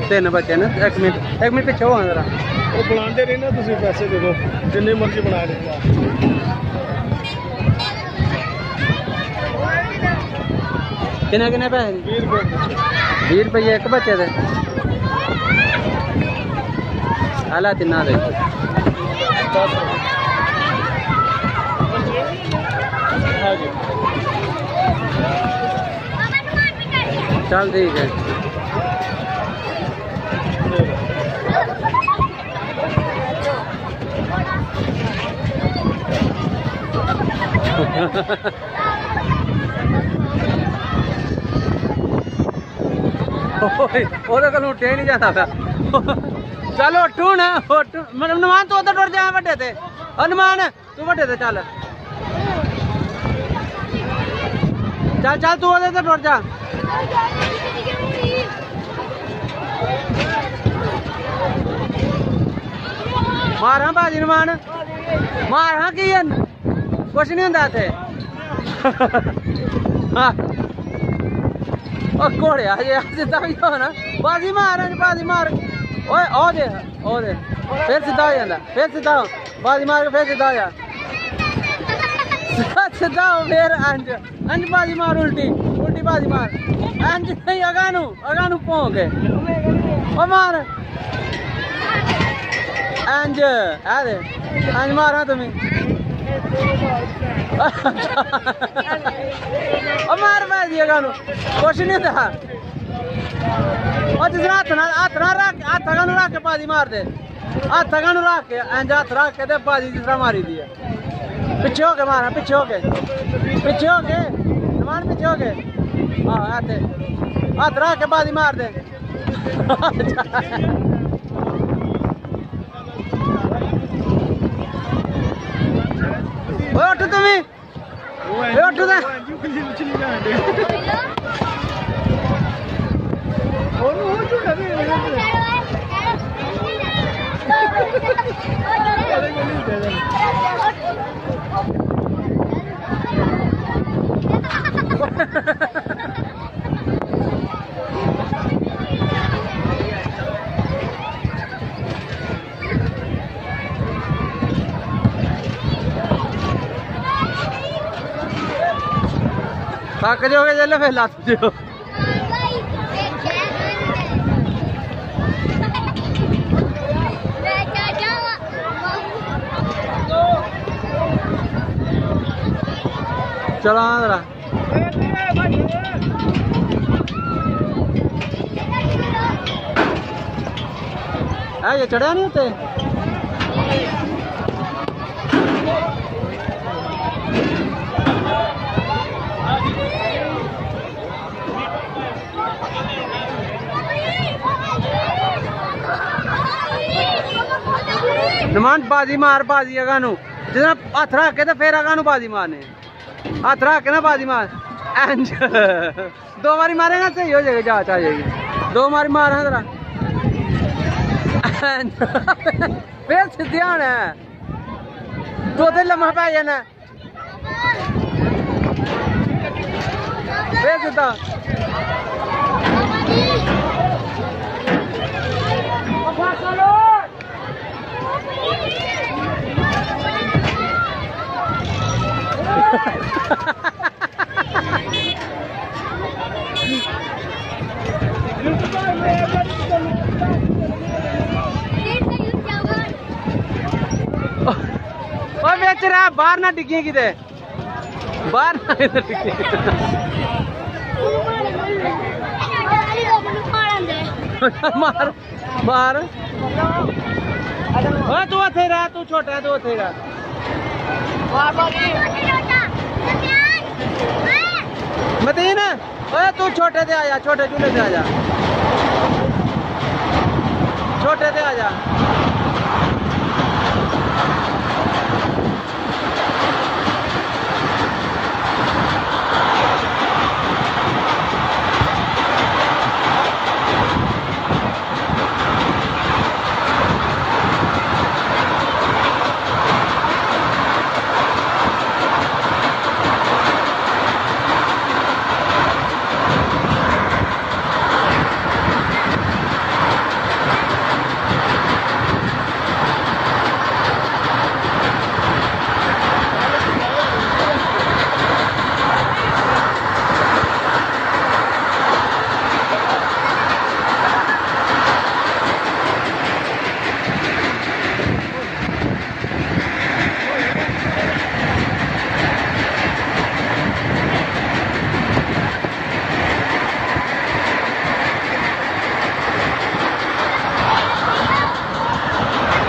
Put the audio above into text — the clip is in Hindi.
तीन बच्चे ने एक मिनट पीछे हो जरा वो बनाते रहे ना तुम पैसे दे दो जिन्ने मर्जी बना देंगे किन्ने किन्ने पैसे 20 रुपये एक बच्चे दे आला तिना दे चल ठीक है ओह्दे कोल उट्ठिया नहीं जाता था चल उठ हूं मतलब नमान तू उधर टुर जा बड्डे ते नमान तू बड्डे ते चल चल चल तू उधर टुर जा मार हाँ बाजी नमान मार हाँ की कुछ नहीं होंगे इत्थे घोड़े सीधा भी हो ना बाजी मार ओए ओ दे फिर सीधा हो जाता फिर सीधा हो बाजी मार के फिर सीधा हो जा सीधा हो फिर अंज बाजी मार उल्टी बाजी मार अंज नहीं अगानू भों के ओ मार अंज आ दे अंज मारा तुम्हें मार बाजी अगानू कुछ नहीं था हाथ अगानू रख के बाजी मार दे हाथ अगानू रख के इंज हाथ रख के बाजी जिस तरह मारी दी है पिछे हो के मारा पिछे हो के नमान पिछे हो के हाथ रख के बाजी मार दे उठ तुम्हें उठ थक जाओगे चलो फिर लस जाओ चलो जरा ये चढ़ा नहीं होते नमान बाजी मार बाजी अगानू जितना हाथ रख के तो फिर अगानू बाजी मारने हाथ रख के ना बाजी मार इंज दो बारी मारेगा सही हो जाएगा जांच आ जाएगी दो बारी मार जरा फिर सीधे आना है तो लम्हा पै जाना फिर सीधा बेच रहा बाहर ना डिगे कि बाहर ना डिगे मार मार तू थे रहा तू छोटा तू थे रहा मतीन तू छोटे से आजा छोटे चूल्हे से आजा छोटे से आजा